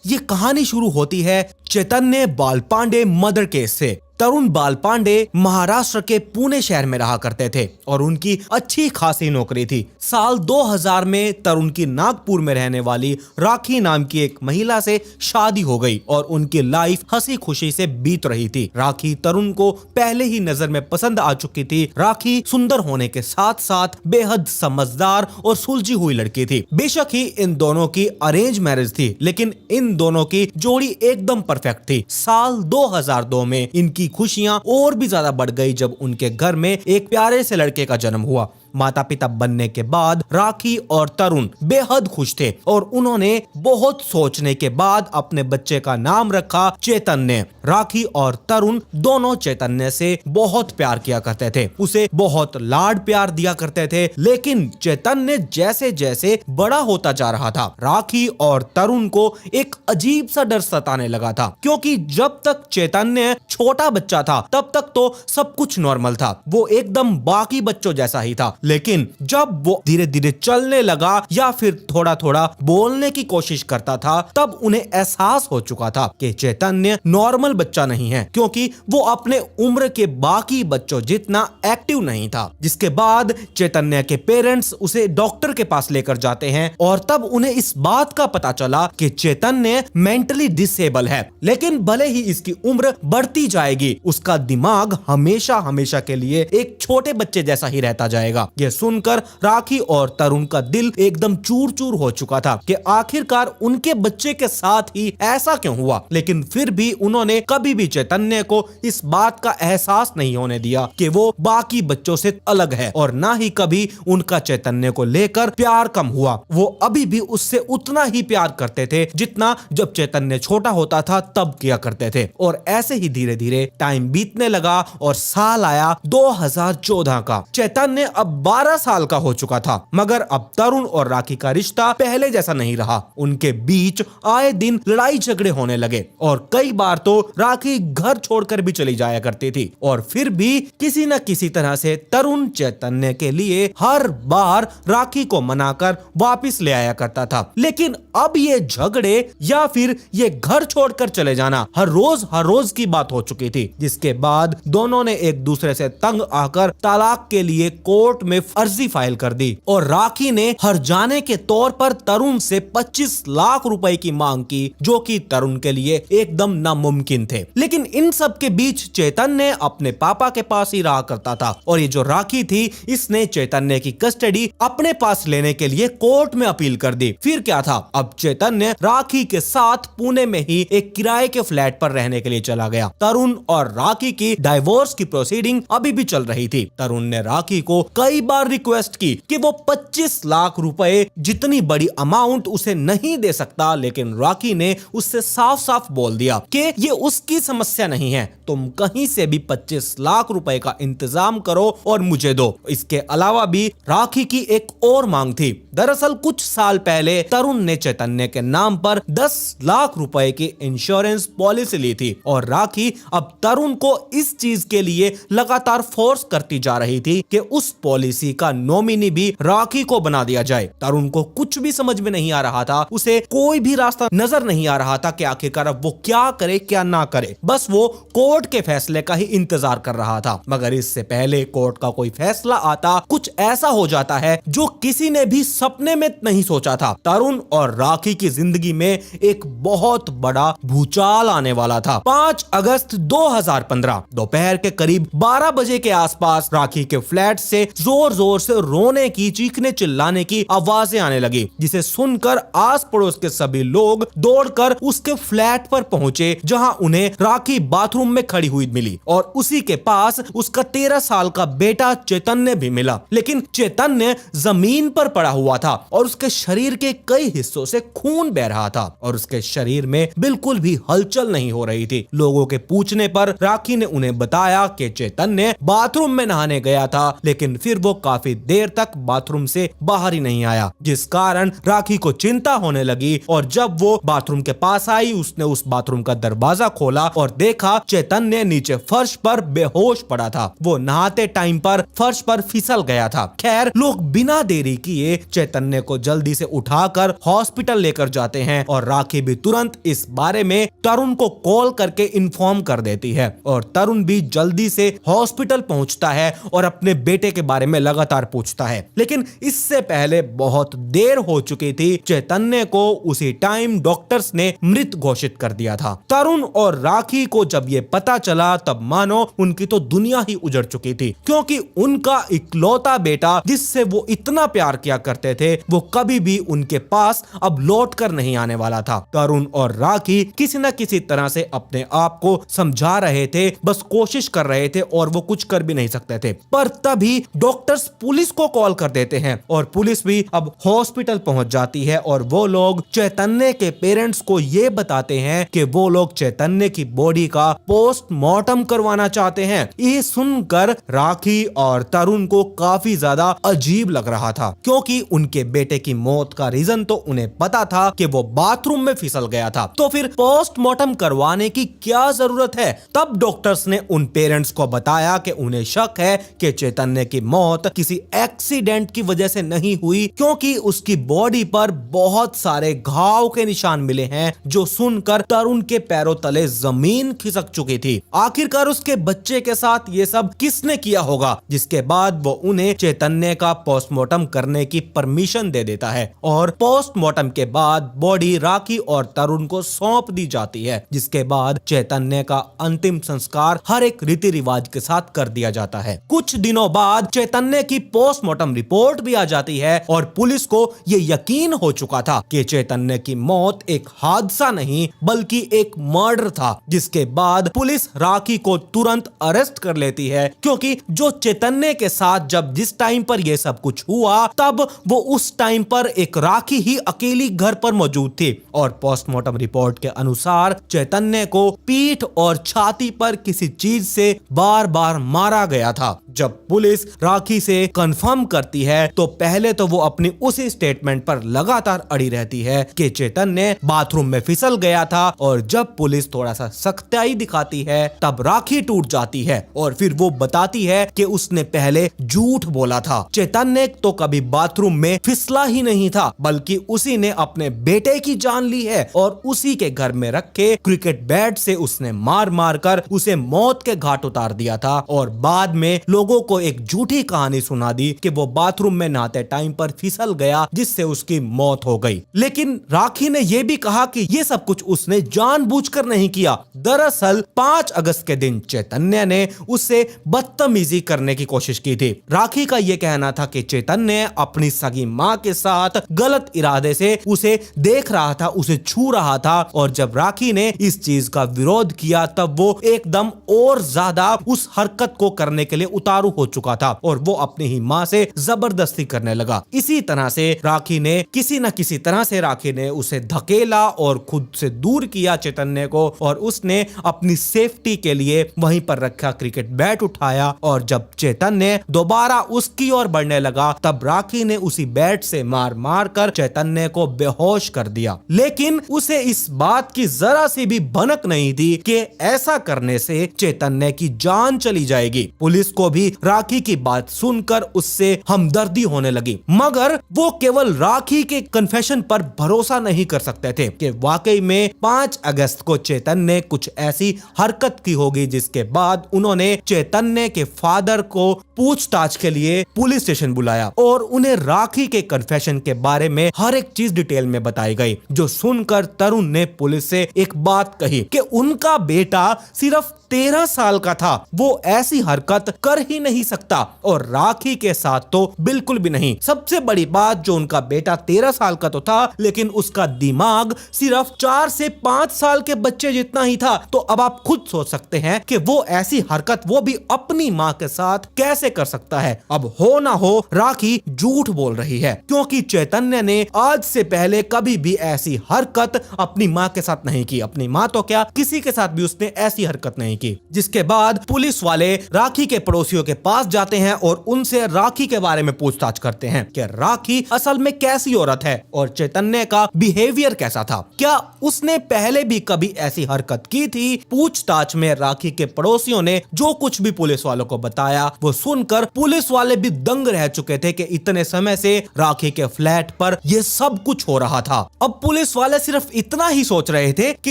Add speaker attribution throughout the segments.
Speaker 1: ये कहानी शुरू होती है चैतन्य बालपांडे मर्डर केस से। तरुण बालपांडे महाराष्ट्र के पुणे शहर में रहा करते थे और उनकी अच्छी खासी नौकरी थी। साल 2000 में तरुण की नागपुर में रहने वाली राखी नाम की एक महिला से शादी हो गई और उनकी लाइफ हंसी खुशी से बीत रही थी। राखी तरुण को पहले ही नजर में पसंद आ चुकी थी। राखी सुंदर होने के साथ साथ बेहद समझदार और सुलझी हुई लड़की थी। बेशक ही इन दोनों की अरेंज मैरिज थी, लेकिन इन दोनों की जोड़ी एकदम परफेक्ट थी। साल 2002 में इनकी खुशियां और भी ज्यादा बढ़ गई जब उनके घर में एक प्यारे से लड़के का जन्म हुआ। माता पिता बनने के बाद राखी और तरुण बेहद खुश थे और उन्होंने बहुत सोचने के बाद अपने बच्चे का नाम रखा चैतन्य। राखी और तरुण दोनों चैतन्य से बहुत प्यार किया करते थे, उसे बहुत लाड प्यार दिया करते थे। लेकिन चैतन्य जैसे जैसे बड़ा होता जा रहा था, राखी और तरुण को एक अजीब सा डर सताने लगा था, क्योंकि जब तक चैतन्य छोटा बच्चा था तब तक तो सब कुछ नॉर्मल था, वो एकदम बाकी बच्चों जैसा ही था। लेकिन जब वो धीरे धीरे चलने लगा या फिर थोड़ा थोड़ा बोलने की कोशिश करता था, तब उन्हें एहसास हो चुका था कि चैतन्य नॉर्मल बच्चा नहीं है, क्योंकि वो अपने उम्र के बाकी बच्चों जितना एक्टिव नहीं था। जिसके बाद चैतन्य के पेरेंट्स उसे डॉक्टर के पास लेकर जाते हैं और तब उन्हें इस बात का पता चला कि चैतन्य मेंटली डिसेबल है। लेकिन भले ही इसकी उम्र बढ़ती जाएगी, उसका दिमाग हमेशा हमेशा के लिए एक छोटे बच्चे जैसा ही रहता जाएगा। यह सुनकर राखी और तरुण का दिल एकदम चूर चूर हो चुका था कि आखिरकार उनके बच्चे के साथ ही ऐसा क्यों हुआ। लेकिन फिर भी उन्होंने कभी भी चैतन्य को इस बात का एहसास नहीं होने दिया कि वो बाकी बच्चों से अलग है, और ना ही कभी उनका चैतन्य को लेकर प्यार कम हुआ। वो अभी भी उससे उतना ही प्यार करते थे जितना जब चैतन्य छोटा होता था तब किया करते थे। और ऐसे ही धीरे धीरे टाइम बीतने लगा और साल आया 2014 का। चैतन्य अब 12 साल का हो चुका था, मगर अब तरुण और राखी का रिश्ता पहले जैसा नहीं रहा। उनके बीच आए दिन लड़ाई झगड़े होने लगे और कई बार तो राखी घर छोड़कर भी चली जाया करती थी। और फिर भी किसी न किसी तरह से तरुण चैतन्य के लिए हर बार राखी को मनाकर वापस ले आया करता था। लेकिन अब ये झगड़े या फिर ये घर छोड़कर चले जाना हर रोज की बात हो चुकी थी, जिसके बाद दोनों ने एक दूसरे से तंग आकर तलाक के लिए कोर्ट में अर्जी फाइल कर दी और राखी ने हर जाने के तौर पर तरुण से 25 लाख रुपए की मांग की, जो कि तरुण के लिए एकदम नामुमकिन थे। लेकिन इन सब के बीच चैतन्य अपने पापा के पास ही रहा करता था और ये जो राखी थी, इसने चैतन्य की कस्टडी अपने पास लेने के लिए कोर्ट में अपील कर दी। फिर क्या था, अब चैतन्य राखी के साथ पुणे में ही एक किराए के फ्लैट पर रहने के लिए चला गया। तरुण और राखी की डाइवोर्स की प्रोसीडिंग अभी भी चल रही थी। तरुण ने राखी को कई बार रिक्वेस्ट की कि वो 25 लाख रुपए जितनी बड़ी अमाउंट उसे नहीं दे सकता, लेकिन राखी ने उससे साफ साफ बोल दिया कि ये उसकी समस्या नहीं है, तुम कहीं से भी 25 लाख रुपए का इंतजाम करो और मुझे दो। इसके अलावा भी राखी की एक और मांग थी। दरअसल कुछ साल पहले तरुण ने चैतन्य के नाम पर 10 लाख रुपए की इंश्योरेंस पॉलिसी ली थी और राखी अब तरुण को इस चीज के लिए लगातार फोर्स करती जा रही थी कि उस पॉलिसी का नॉमिनी भी राखी को बना दिया जाए। तरुण को कुछ भी समझ में नहीं आ रहा था, उसे कोई भी रास्ता नजर नहीं आ रहा था कि आखिरकार अब वो क्या करे क्या ना करे। बस वो कोर्ट के फैसले का ही इंतजार कर रहा था। मगर इससे पहले कोर्ट का कोई फैसला आता, कुछ ऐसा हो जाता है जो किसी ने भी सपने में नहीं सोचा था। तरुण और राखी की जिंदगी में एक बहुत बड़ा भूचाल आने वाला था। 5 अगस्त 2015 दोपहर के करीब 12 बजे के आसपास राखी के फ्लैट से जोर जोर से रोने की, चीखने चिल्लाने की आवाजें आने लगी, जिसे सुनकर आस पड़ोस के सभी लोग दौड़कर उसके फ्लैट पर पहुंचे, जहां उन्हें राखी बाथरूम में खड़ी हुई मिली और उसी के पास उसका 13 साल का बेटा चैतन्य भी मिला। लेकिन चैतन्य जमीन पर पड़ा हुआ था और उसके शरीर के कई हिस्सों से खून बह रहा था और उसके शरीर में बिल्कुल भी हलचल नहीं हो रही थी। लोगों के पूछने पर राखी ने उन्हें बताया कि चैतन्य बाथरूम में नहाने गया था, लेकिन फिर वो काफी देर तक बाथरूम से बाहर ही नहीं आया, जिस कारण राखी को चिंता होने लगी। और जब वो बाथरूम के पास आई, उसने उस बाथरूम का दरवाजा खोला और देखा चैतन्य नीचे फर्श पर बेहोश पड़ा था। वो नहाते टाइम पर फर्श पर फिसल गया था। खैर, लोग बिना देरी किए चैतन्य को जल्दी से उठाकर हॉस्पिटल हॉस्पिटल लेकर जाते हैं और राखी भी तुरंत इस बारे में तरुण को कॉल करके इन्फॉर्म कर देती है और तरुण भी जल्दी से हॉस्पिटल पहुंचता है और अपने बेटे के बारे में लगातार पूछता है। लेकिन इससे पहले बहुत देर हो चुकी थी। चैतन्य को उसी टाइम डॉक्टर्स ने मृत घोषित कर दिया था। तरुण और राखी को जब ये पता चला तब मानो उनकी तो दुनिया ही उजड़ चुकी थी, क्योंकि उनका इकलौता बेटा जिससे वो इतना प्यार किया करते थे वो कभी भी उनके पास अब लौट कर नहीं आने वाला था। तरुण और राखी किसी न किसी तरह से अपने आप को समझा रहे थे, बस कोशिश कर रहे थे और वो कुछ कर भी नहीं सकते थे। पर तभी डॉक्टर्स पुलिस को कॉल कर देते हैं और पुलिस भी अब हॉस्पिटल पहुंच जाती है और वो लोग चैतन्य के पेरेंट्स को ये बताते हैं कि वो लोग चैतन्य की बॉडी का पोस्टमार्टम करवाना चाहते हैं। ये सुनकर राखी और तरुण को काफी ज्यादा अजीब लग रहा था, क्योंकि उनके बेटे की मौत का रीजन तो उन्हें पता था कि वो बाथरूम में फिसल गया था, तो फिर पोस्टमार्टम करवाने की क्या जरूरत है। तब डॉक्टर्स ने उन पेरेंट्स को बताया कि उन्हें शक है कि चैतन्य की मौत किसी एक्सीडेंट की वजह से नहीं हुई, क्योंकि उसकी बॉडी पर बहुत सारे घाव के निशान मिले हैं, जो सुनकर तरुण के पैरों तले जमीन खिसक चुकी थी। आखिरकार उसके बच्चे के साथ ये सब किसने किया होगा, जिसके बाद वो उन्हें चैतन्य का पोस्टमार्टम करने की परमिशन दे देता है और पोस्टमार्टम के बाद बॉडी राखी और तरुण को सौंप दी जाती है, जिसके बाद चैतन्य का अंतिम संस्कार हर एक रीति रिवाज के साथ कर दिया जाता है। कुछ दिनों बाद चैतन्य की पोस्टमार्टम रिपोर्ट भी आ जाती है और पुलिस को ये यकीन हो चुका था कि चैतन्य की मौत एक हादसा नहीं बल्कि एक मर्डर था, जिसके बाद पुलिस राखी को तुरंत अरेस्ट कर लेती है, क्योंकि जो चैतन्य के साथ जब जिस टाइम पर यह सब कुछ हुआ तब वो उस टाइम पर एक राखी ही अकेली घर पर मौजूद थी और पोस्टमार्टम रिपोर्ट के अनुसार चैतन्य को पीठ और छाती पर किसी चीज से बार बार मारा गया था। जब पुलिस राखी से कंफर्म करती है तो पहले तो वो अपनी उसी स्टेटमेंट पर लगातार अड़ी रहती है कि चैतन्य बाथरूम में फिसल गया था, और जब पुलिस थोड़ा सा सख्ताई दिखाती है तब राखी टूट जाती है और फिर वो बताती है कि उसने पहले झूठ बोला था। चैतन्य तो कभी बाथरूम में फिसला ही नहीं था, बल्कि उसी ने अपने बेटे की जान ली है और उसी के घर में रखे क्रिकेट बैट से उसने मार मार कर उसे मौत के घाट उतार दिया था और बाद में लोगों को एक झूठी कहानी सुना दी कि वो बाथरूम में नहाते टाइम पर फिसल गया, जिससे उसकी मौत हो गई। लेकिन राखी ने यह भी कहा कि ये सब कुछ उसने जानबूझकर नहीं किया। दरअसल 5 अगस्त के दिन चैतन्य ने उससे बदतमीजी करने की कोशिश की थी। राखी का यह कहना था कि चैतन्य अपनी सगी मां के साथ गलत इरादे से उसे देख रहा था, उसे छू रहा था, और जब राखी ने इस चीज का विरोध किया तब वो एकदम और ज्यादा उस हरकत को करने के लिए उतारू हो चुका था और वो अपनी ही मां से जबरदस्ती करने लगा। इसी तरह से राखी ने किसी न किसी तरह से राखी ने उसे धकेला और खुद से दूर किया चैतन्य को, और उसने अपनी सेफ्टी के लिए वहीं पर रखा क्रिकेट बैट उठाया और जब चैतन्य दोबारा उसकी ओर बढ़ने लगा तब राखी ने उसी बैट से मार मार कर चैतन्य को बेहोश कर दिया। लेकिन उसे इस बात की जरा सी भी भनक नहीं थी कि ऐसा करने से चैतन्य की जान चली जाएगी। पुलिस को भी राखी की बात सुनकर उससे हमदर्दी होने लगी, मगर वो केवल राखी के कन्फेशन पर भरोसा नहीं कर सकते थे कि वाकई में 5 अगस्त को चैतन्य कुछ ऐसी हरकत की होगी, जिसके बाद उन्होंने चैतन्य के फादर को पूछताछ के लिए पुलिस स्टेशन बुलाया और उन्हें राखी के कन्फेशन के बारे में हर एक चीज डिटेल में बताई गई, जो सुनकर तरुण ने पुलिस से एक बात कही कि उनका बेटा सिर्फ 13 साल का था, वो ऐसी हरकत कर ही नहीं सकता, और राखी के साथ तो बिल्कुल भी नहीं। सबसे बड़ी बात, जो उनका बेटा 13 साल का तो था, लेकिन उसका दिमाग सिर्फ 4 से 5 साल के बच्चे जितना ही था। तो अब आप खुद सोच सकते हैं कि वो ऐसी हरकत वो भी अपनी मां के साथ कैसे कर सकता है। अब हो ना हो राखी झूठ बोल रही है, क्योंकि चैतन्य ने आज से पहले कभी भी ऐसी हरकत अपनी मां के साथ नहीं की। अपनी मां तो क्या, किसी के साथ भी उसने ऐसी हरकत नहीं की। जिसके बाद पुलिस वाले राखी के पड़ोसियों के पास जाते हैं और उनसे राखी के बारे में पूछताछ करते हैं कि राखी असल में कैसी औरत है और चैतन्य का बिहेवियर कैसा था, क्या उसने पहले भी कभी ऐसी हरकत की थी। पूछताछ में राखी के पड़ोसियों ने जो कुछ भी पुलिस वालों को बताया वो सुनकर पुलिस वाले भी दंग रह चुके थे कि इतने समय से राखी के फ्लैट पर यह सब कुछ हो रहा था। अब पुलिस वाले सिर्फ इतना ही सोच रहे थे कि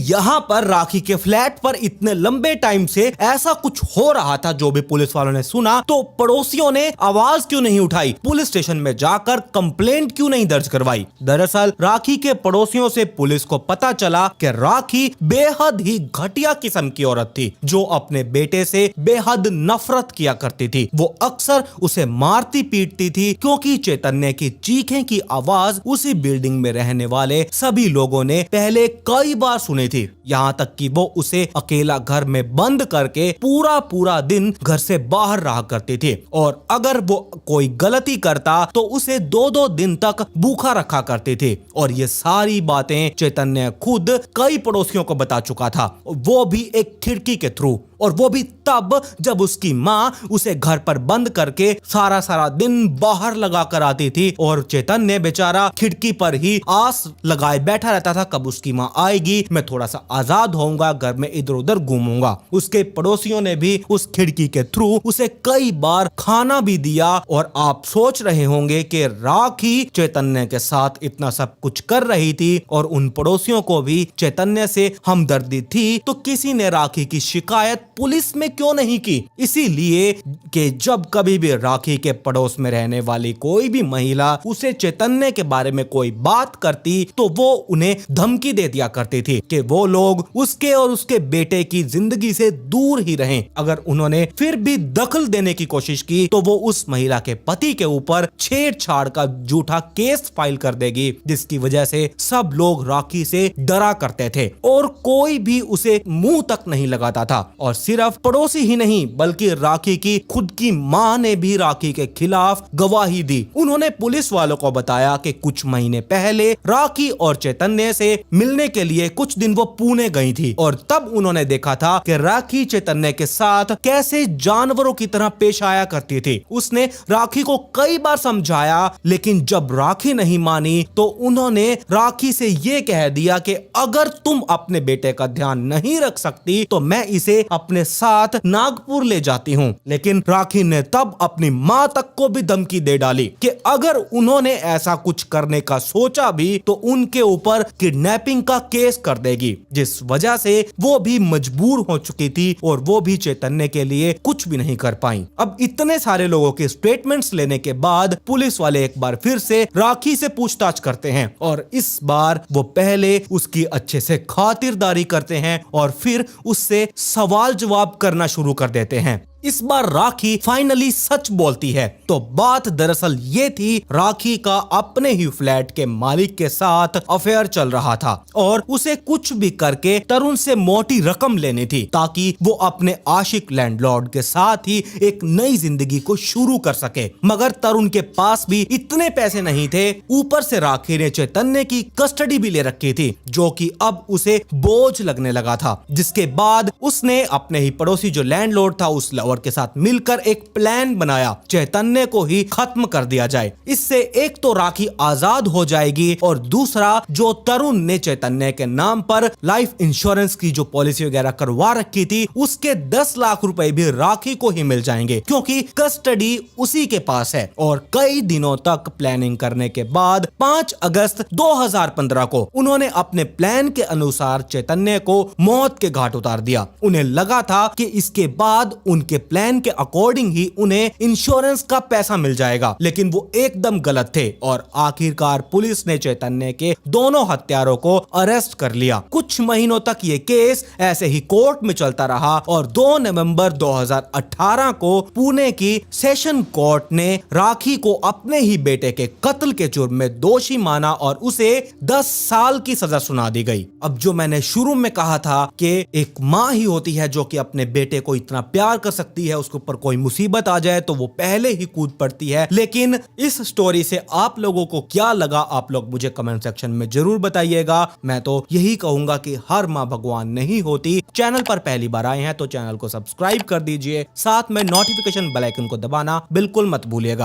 Speaker 1: यहाँ पर राखी के फ्लैट पर इतने लंबे टाइम से ऐसा कुछ हो रहा था। जो भी पुलिस वालों ने सुना तो पड़ोसियों ने आवाज क्यों नहीं उठाई, पुलिस स्टेशन में जाकर कंप्लेंट क्यों नहीं दर्ज करवाई। दरअसल राखी के पड़ोसियों से पुलिस को पता चला कि राखी बेहद ही घटिया किस्म की औरत थी जो अपने बेटे से बेहद नफरत किया करती थी। वो अक्सर उसे मारती पीटती थी क्योंकि चैतन्य की चीखें की आवाज उसी बिल्डिंग में रहने वाले सभी लोगों ने पहले कई बार सुनी थी। यहाँ तक कि वो उसे अकेला घर में बंद करके पूरा पूरा दिन घर से बाहर रहा करती थी और अगर वो कोई गलती करता तो उसे 2-2 दिन तक भूखा रखा करती थी। और ये सारी बातें चैतन्य खुद कई पड़ोसियों को बता चुका था, वो भी एक खिड़की के थ्रू, और वो भी तब जब उसकी माँ उसे घर पर बंद करके सारा सारा दिन बाहर लगा कर आती थी और चैतन्य बेचारा खिड़की पर ही आस लगाए बैठा रहता था कब उसकी माँ आएगी, मैं थोड़ा सा आजाद होऊंगा, घर में इधर उधर घूमूंगा। उसके पड़ोसियों ने भी उस खिड़की के थ्रू उसे कई बार खाना भी दिया। और आप सोच रहे होंगे कि राखी चैतन्य के साथ इतना सब कुछ कर रही थी और उन पड़ोसियों को भी चैतन्य से हमदर्दी थी, तो किसी ने राखी की शिकायत पुलिस में क्यों नहीं की। इसीलिए कि जब कभी भी राखी के पड़ोस में रहने वाली कोई भी महिला उसे चैतन्य के बारे में कोई बात करती तो वो उन्हें धमकी दे दिया करती थी कि वो लोग उसके और उसके बेटे की जिंदगी से दूर ही रहें। अगर उन्होंने फिर भी दखल देने की कोशिश की तो वो उस महिला के पति के ऊपर छेड़छाड़ का झूठा केस फाइल कर देगी, जिसकी वजह से सब लोग राखी से डरा करते थे और कोई भी उसे मुंह तक नहीं लगाता था। और सिर्फ पड़ोसी ही नहीं बल्कि राखी की खुद की मां ने भी राखी के खिलाफ गवाही दी। उन्होंने पुलिस वालों को बताया कि कुछ महीने पहले राखी और चैतन्य से मिलने के लिए कुछ दिन वो पुणे गई थी और तब उन्होंने देखा था कि राखी चैतन्य के साथ कैसे जानवरों की तरह पेश आया करती थी। उसने राखी को कई बार समझाया लेकिन जब राखी नहीं मानी तो उन्होंने राखी से ये कह दिया कि अगर तुम अपने बेटे का ध्यान नहीं रख सकती तो मैं इसे अपने साथ नागपुर ले जाती हूँ। लेकिन राखी ने तब अपनी माँ तक को भी धमकी दे डाली कि अगर उन्होंने ऐसा कुछ करने का सोचा भी तो उनके ऊपर किडनैपिंग का केस कर देगी, जिस वजह से वो भी मजबूर हो चुकी थी और वो भी चैतन्य के लिए कुछ भी नहीं कर पाई। अब इतने सारे लोगों के स्टेटमेंट्स लेने के बाद पुलिस वाले एक बार फिर से राखी से पूछताछ करते हैं और इस बार वो पहले उसकी अच्छे से खातिरदारी करते हैं और फिर उससे सवाल जवाब करना शुरू कर देते हैं। इस बार राखी फाइनली सच बोलती है। तो बात दरअसल ये थी, राखी का अपने ही फ्लैट के मालिक के साथ अफेयर चल रहा था और उसे कुछ भी करके तरुण से मोटी रकम लेनी थी ताकि वो अपने आशिक लैंडलॉर्ड के साथ ही एक नई जिंदगी को शुरू कर सके। मगर तरुण के पास भी इतने पैसे नहीं थे, ऊपर से राखी ने चैतन्य की कस्टडी भी ले रखी थी जो कि अब उसे बोझ लगने लगा था। जिसके बाद उसने अपने ही पड़ोसी जो लैंडलॉर्ड था उस लवर के साथ मिलकर एक प्लान बनाया, चैतन्य को ही खत्म कर दिया जाए। इससे एक तो राखी आजाद हो जाएगी और दूसरा जो तरुण ने चैतन्य के नाम पर लाइफ इंश्योरेंस की जो पॉलिसी वगैरह करवा रखी थी उसके 10 लाख रुपए भी राखी को ही मिल जाएंगे क्योंकि कस्टडी उसी के पास है। और कई दिनों तक प्लानिंग करने के बाद 5 अगस्त 2015 को उन्होंने अपने प्लान के अनुसार चैतन्य को मौत के घाट उतार दिया। उन्हें लगा था कि इसके बाद उनके प्लान के अकॉर्डिंग ही उन्हें इंश्योरेंस का पैसा मिल जाएगा, लेकिन वो एकदम गलत थे और आखिरकार पुलिस ने चैतन्य के दोनों हत्यारों को अरेस्ट कर लिया। कुछ महीनों तक ये केस ऐसे ही कोर्ट में चलता रहा और 2 नवंबर 2018 को पुणे की सेशन कोर्ट ने राखी को अपने ही बेटे के कत्ल के जुर्म में दोषी माना और उसे 10 साल की सजा सुना दी गई। अब जो मैंने शुरू में कहा था कि एक माँ ही होती है जो कि अपने बेटे को इतना प्यार कर सकती है, उसके ऊपर कोई मुसीबत आ जाए तो वो पहले ही कूद पड़ती है। लेकिन इस स्टोरी से आप लोगों को क्या लगा आप लोग मुझे कमेंट सेक्शन में जरूर बताइएगा। मैं तो यही कहूंगा कि हर माँ भगवान नहीं होती। चैनल पर पहली बार आए हैं तो चैनल को सब्सक्राइब कर दीजिए, साथ में नोटिफिकेशन बेल आइकन को दबाना बिल्कुल मत भूलिएगा।